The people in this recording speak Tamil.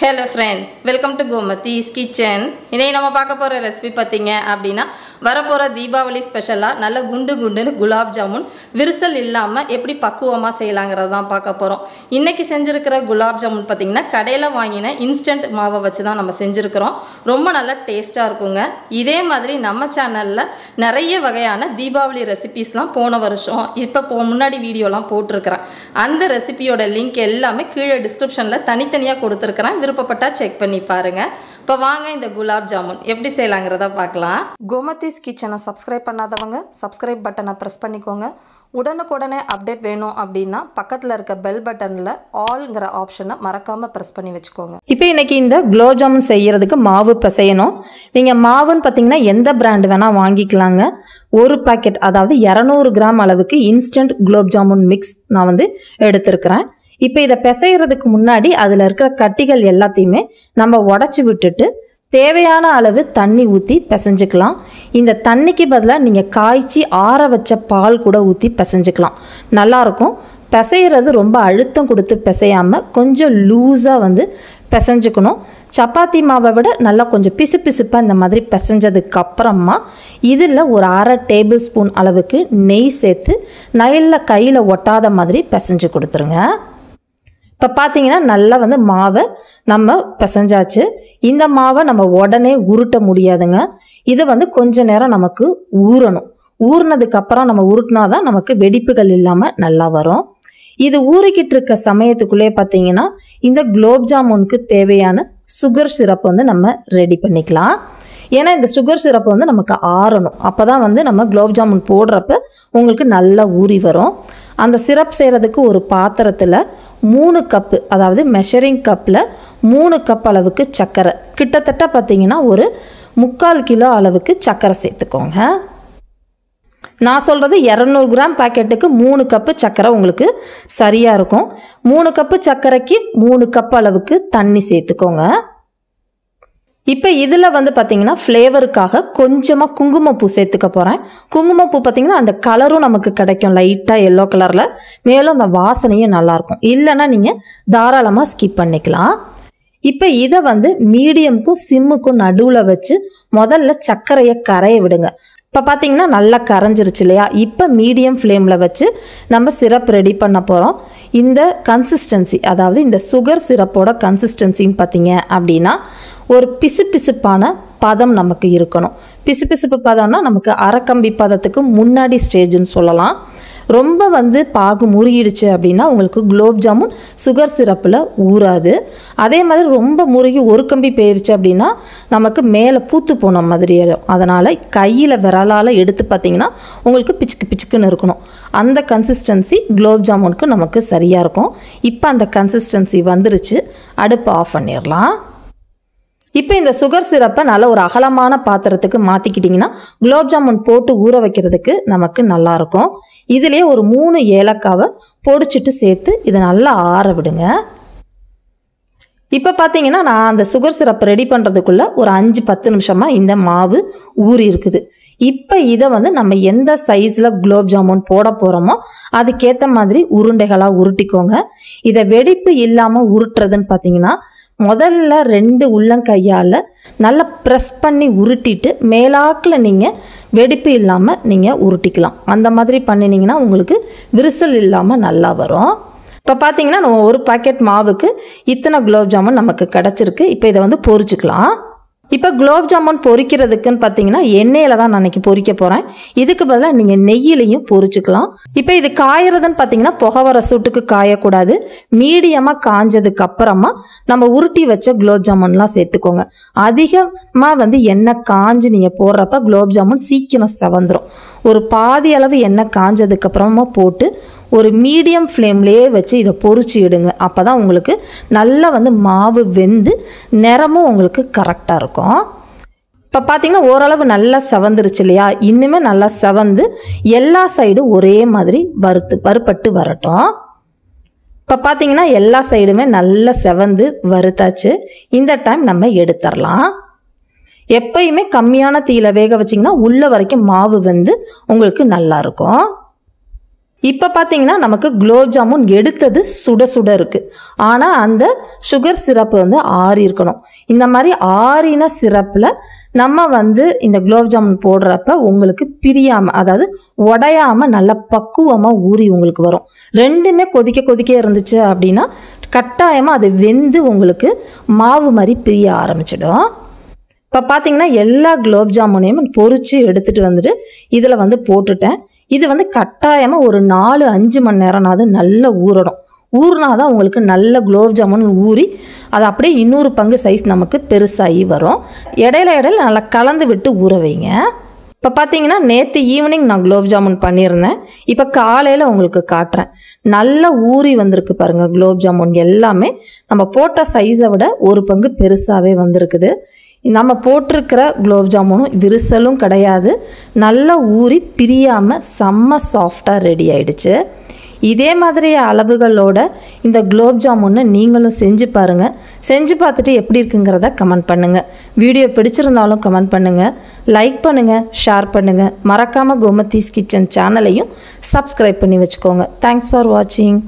Hello friends, welcome to Gomathi's kitchen. இன்னைக்கு நம்ம பார்க்க போற ரெசிபி பாத்தீங்க அப்படினா வரப்போற தீபாவளி ஸ்பெஷலா நல்ல குண்டு குண்டுன்னு குலாப் ஜாமுன் விரிசல் இல்லாம எப்படி பக்குவமா செய்யலாம்ங்கறத தான் பார்க்க போறோம். இன்னைக்கு செஞ்சிருக்கிற குலாப் ஜாமுன் பாத்தீங்கன்னா கடையில வாங்கின இன்ஸ்டன்ட் மாவை வச்சு தான் நம்ம செஞ்சிருக்கிறோம். ரொம்ப நல்ல டேஸ்டா இருக்குங்க. இதே மாதிரி நம்ம சேனல்ல நிறைய வகையான தீபாவளி ரெசிபீஸ்லாம் போன வருஷம் இப்ப முன்னாடி வீடியோலாம் போட்டுருக்கேன். அந்த ரெசிபியோட லிங்க் எல்லாமே கீழே டிஸ்கிரிப்ஷன்ல தனித்தனியா கொடுத்திருக்கேன். விருப்பப்பட்டா செக் பண்ணி பாருங்க. இப்போ வாங்க இந்த குலாப் ஜாமுன் எப்படி செய்யலாம்ங்கறத பார்க்கலாம். கோமதிஸ் கிச்சனை சப்ஸ்கிரைப் பண்ணாதவங்க சப்ஸ்கிரைப் பட்டனை பிரஸ் பண்ணிக்கோங்க. உடனுக்குடனே அப்டேட் வேணும் அப்படின்னா பக்கத்தில் இருக்க பெல் பட்டனில் ஆல்ங்கிற ஆப்ஷனை மறக்காமல் ப்ரெஸ் பண்ணி வச்சுக்கோங்க. இப்போ இன்றைக்கி இந்த குலோப் ஜாமுன் செய்கிறதுக்கு மாவு பிசையணும். நீங்கள் மாவுன்னு பார்த்தீங்கன்னா எந்த பிராண்டு வேணால் வாங்கிக்கலாங்க. ஒரு பாக்கெட் அதாவது 200 கிராம் அளவுக்கு இன்ஸ்டன்ட் குலோப் ஜாமுன் மிக்ஸ் நான் வந்து எடுத்துருக்கிறேன். இப்போ இதை பிசைகிறதுக்கு முன்னாடி அதில் இருக்கிற கட்டிகள் எல்லாத்தையுமே நம்ம உடச்சி விட்டுட்டு தேவையான அளவு தண்ணி ஊற்றி பிசைஞ்சிக்கலாம். இந்த தண்ணிக்கு பதிலாக நீங்கள் காய்ச்சி ஆற வச்ச பால் கூட ஊற்றி பிசைஞ்சிக்கலாம். நல்லாயிருக்கும். பிசைகிறது ரொம்ப அழுத்தம் கொடுத்து பிசையாமல் கொஞ்சம் லூஸாக வந்து பிசைஞ்சுக்கணும். சப்பாத்தி மாவை விட நல்லா கொஞ்சம் பிசு பிசுப்பாக இந்த மாதிரி பிசைஞ்சதுக்கப்புறமா இதில் ஒரு 1/2 டேபிள் ஸ்பூன் அளவுக்கு நெய் சேர்த்து நல்ல கையில் ஒட்டாத மாதிரி பிசைஞ்சு கொடுத்துருங்க. இப்போ பார்த்தீங்கன்னா நல்லா வந்து மாவை நம்ம பிசைஞ்சாச்சு. இந்த மாவை நம்ம உடனே உருட்ட முடியாதுங்க. இது வந்து கொஞ்ச நேரம் நமக்கு ஊறணும். ஊறினதுக்கப்புறம் நம்ம உருட்டினா தான் நமக்கு வெடிப்புகள் இல்லாமல் நல்லா வரும். இது ஊறிக்கிட்டு இருக்க சமயத்துக்குள்ளே பார்த்தீங்கன்னா இந்த குலோப் ஜாமுனுக்கு தேவையான சுகர் சிரப் வந்து நம்ம ரெடி பண்ணிக்கலாம். ஏன்னா இந்த சுகர் சிரப் வந்து நமக்கு ஆறணும். அப்போ தான் வந்து நம்ம குலோப் ஜாமுன் போடுறப்ப உங்களுக்கு நல்லா ஊறி வரும். அந்த சிரப் செய்கிறதுக்கு ஒரு பாத்திரத்தில் 3 கப்பு அதாவது மெஷரிங் கப்பில் 3 கப் அளவுக்கு சர்க்கரை, கிட்டத்தட்ட பார்த்தீங்கன்னா ஒரு 3/4 கிலோ அளவுக்கு சர்க்கரை சேர்த்துக்கோங்க. நான் சொல்கிறது 200 கிராம் பாக்கெட்டுக்கு 3 கப்பு சர்க்கரை உங்களுக்கு சரியாக இருக்கும். 3 கப்பு சர்க்கரைக்கு 3 கப் அளவுக்கு தண்ணி சேர்த்துக்கோங்க. இப்போ இதில் வந்து பார்த்திங்கன்னா ஃப்ளேவருக்காக கொஞ்சமாக குங்குமப்பூ சேர்த்துக்க போகிறேன். குங்குமப்பூ பார்த்திங்கன்னா அந்த கலரும் நமக்கு கிடைக்கும், லைட்டாக எல்லோ கலரில். மேலும் அந்த வாசனையும் நல்லாயிருக்கும். இல்லைன்னா நீங்கள் தாராளமாக ஸ்கிப் பண்ணிக்கலாம். இப்போ இதை வந்து மீடியமுக்கும் சிம்முக்கும் நடுவில் வச்சு முதல்ல சர்க்கரையை கரைய விடுங்க. இப்போ பார்த்தீங்கன்னா நல்லா கரைஞ்சிருச்சு இல்லையா? இப்போ மீடியம் ஃப்ளேமில் வச்சு நம்ம சிரப் ரெடி பண்ண போகிறோம். இந்த கன்சிஸ்டன்சி அதாவது இந்த சுகர் சிரப்போட கன்சிஸ்டன்சின்னு பார்த்தீங்க அப்படின்னா ஒரு பிசுபிசுப்பான பதம் நமக்கு இருக்கணும். பிசுபிசுப்பு பதம்னா நமக்கு அரைக்கம்பி பதத்துக்கு முன்னாடி ஸ்டேஜ்னு சொல்லலாம். ரொம்ப வந்து பாகு முறுகிடுச்சு அப்படின்னா உங்களுக்கு குலோப் ஜாமுன் சுகர் சிரப்பில் ஊறாது. அதே மாதிரி ரொம்ப முறுகி ஒரு கம்பி போயிருச்சு அப்படின்னா நமக்கு மேலே பூத்து போன மாதிரி ஆகிடும். அதனால் கையில் விரலால் எடுத்து பார்த்திங்கன்னா உங்களுக்கு பிச்சுக்கு பிச்சுக்குன்னு இருக்கணும். அந்த கன்சிஸ்டன்சி குலோப் ஜாமுனுக்கு நமக்கு சரியாக இருக்கும். இப்போ அந்த கன்சிஸ்டன்சி வந்துருச்சு. அடுப்பு ஆஃப் பண்ணிடலாம். இப்போ இந்த சுகர் சிரப்பை நல்ல ஒரு அகலமான பாத்திரத்துக்கு மாற்றிக்கிட்டிங்கன்னா குலோப் ஜாமுன் போட்டு ஊற வைக்கிறதுக்கு நமக்கு நல்லாயிருக்கும். இதுலேயே ஒரு 3 ஏலக்காவை பொடிச்சிட்டு சேர்த்து இதை நல்லா ஆற விடுங்க. இப்போ பார்த்தீங்கன்னா நான் அந்த சுகர் சிரப்பை ரெடி பண்ணுறதுக்குள்ளே ஒரு 5-10 நிமிஷமாக இந்த மாவு ஊறி இருக்குது. இப்போ இதை வந்து நம்ம எந்த சைஸில் குலோப் ஜாமுன் போட போகிறோமோ அதுக்கேற்ற மாதிரி உருண்டைகளாக உருட்டிக்கோங்க. இதை வெடிப்பு இல்லாமல் உருட்டுறதுன்னு பார்த்தீங்கன்னா முதல்ல 2 உள்ளங்கையால் நல்லா ப்ரெஸ் பண்ணி உருட்டிட்டு மேலாக்கில் நீங்கள் வெடிப்பு இல்லாமல் நீங்கள் உருட்டிக்கலாம். அந்த மாதிரி பண்ணினீங்கன்னா உங்களுக்கு விரிசல் இல்லாமல் நல்லா வரும். இப்போ பார்த்தீங்கன்னா நம்ம ஒரு பாக்கெட் மாவுக்கு இத்தனை குலோப் ஜாமுன் நமக்கு கிடச்சிருக்கு. இப்போ இதை வந்து பொரிச்சுக்கலாம். இப்போ குலோப் ஜாமுன் பொரிக்கிறதுக்குன்னு பார்த்தீங்கன்னா எண்ணெயில் தான் நான் இன்றைக்கி பொரிக்க போகிறேன். இதுக்கு பதிலாக நீங்கள் நெய்யிலையும் பொரிச்சுக்கலாம். இப்போ இது காயறதுன்னு பார்த்தீங்கன்னா புகை வர சூட்டுக்கு காயக்கூடாது. மீடியமாக காஞ்சதுக்கு அப்புறமா நம்ம உருட்டி வச்ச குலோப் ஜாமுன்லாம் சேர்த்துக்கோங்க. அதிகமாக வந்து எண்ணெய் காஞ்சு நீங்கள் போடுறப்ப குலோப் ஜாமுன் சீக்கிரம் செவந்துடும். ஒரு பாதி அளவு எண்ணெய் காஞ்சதுக்கப்புறமா போட்டு ஒரு மீடியம் ஃப்ளேம்லேயே வச்சு இதை பொரிச்சு எடுங்க. அப்போ தான் உங்களுக்கு நல்லா வந்து மாவு வெந்து நிறமும் உங்களுக்கு கரெக்டாக இருக்கும். இப்போ பார்த்தீங்கன்னா ஓரளவு நல்லா செவந்துருச்சு இல்லையா? இன்னுமே நல்லா செவந்து எல்லா சைடும் ஒரே மாதிரி வறுப்பட்டு வரட்டும். இப்போ பார்த்தீங்கன்னா எல்லா சைடுமே நல்லா செவந்து வறுத்தாச்சு. இந்த டைம் நம்ம எடுத்துடலாம். எப்பயுமே கம்மியான தீயில வேக வச்சிங்கன்னா உள்ள வரைக்கும் மாவு வந்து உங்களுக்கு நல்லா இருக்கும். இப்போ பார்த்தீங்கன்னா நமக்கு குலோப் ஜாமுன் எடுத்தது சுட சுட இருக்குது. ஆனால் அந்த சுகர் சிரப்பு வந்து ஆறி இருக்கணும். இந்த மாதிரி ஆறின சிரப்பில் நம்ம வந்து இந்த குலோப் ஜாமுன் போடுறப்ப உங்களுக்கு பிரியாமல், அதாவது உடையாமல் நல்ல பக்குவமாக ஊறி உங்களுக்கு வரும். ரெண்டுமே கொதிக்க கொதிக்க இருந்துச்சு அப்படின்னா கட்டாயமாக அது வெந்து உங்களுக்கு மாவு மாதிரி பிரிய ஆரம்பிச்சிடும். இப்போ பார்த்தீங்கன்னா எல்லா குலோப் ஜாமுனையும் பொரித்து எடுத்துகிட்டு வந்துட்டு இதில் வந்து போட்டுட்டேன். இது வந்து கட்டாயமாக ஒரு 4-5 மணி நேரம்னாவது நல்லா ஊறணும். ஊறினா தான் உங்களுக்கு நல்ல குலோப் ஜாமுன் ஊறி அது அப்படியே 200 பங்கு சைஸ் நமக்கு பெருசாகி வரும். இடையில நல்லா கலந்து விட்டு ஊற வைங்க. இப்போ பார்த்தீங்கன்னா நேற்று ஈவினிங் நான் குலோப் ஜாமுன் பண்ணியிருந்தேன். இப்போ காலையில் உங்களுக்கு காட்டுறேன். நல்லா ஊறி வந்திருக்கு பாருங்கள். குலோப் ஜாமுன் எல்லாமே நம்ம போட்ட சைஸை விட 1 பங்கு பெருசாகவே வந்திருக்குது. நம்ம போட்டிருக்கிற குலோப் ஜாமுனும் விரிசலும் கிடையாது. நல்லா ஊறி பிரியாமல் செம்ம சாஃப்டாக ரெடி ஆயிடுச்சு. இதே மாதிரி அளவுகளோட இந்த குலோப் ஜாமுனை நீங்களும் செஞ்சு பாருங்கள். செஞ்சு பார்த்துட்டு எப்படி இருக்குங்கிறத கமெண்ட் பண்ணுங்கள். வீடியோ பிடிச்சிருந்தாலும் கமெண்ட் பண்ணுங்கள், லைக் பண்ணுங்கள், ஷேர் பண்ணுங்கள். மறக்காமல் கோமதிஸ் கிச்சன் சேனலையும் சப்ஸ்கிரைப் பண்ணி வச்சுக்கோங்க. தேங்க்ஸ் ஃபார் வாட்சிங்.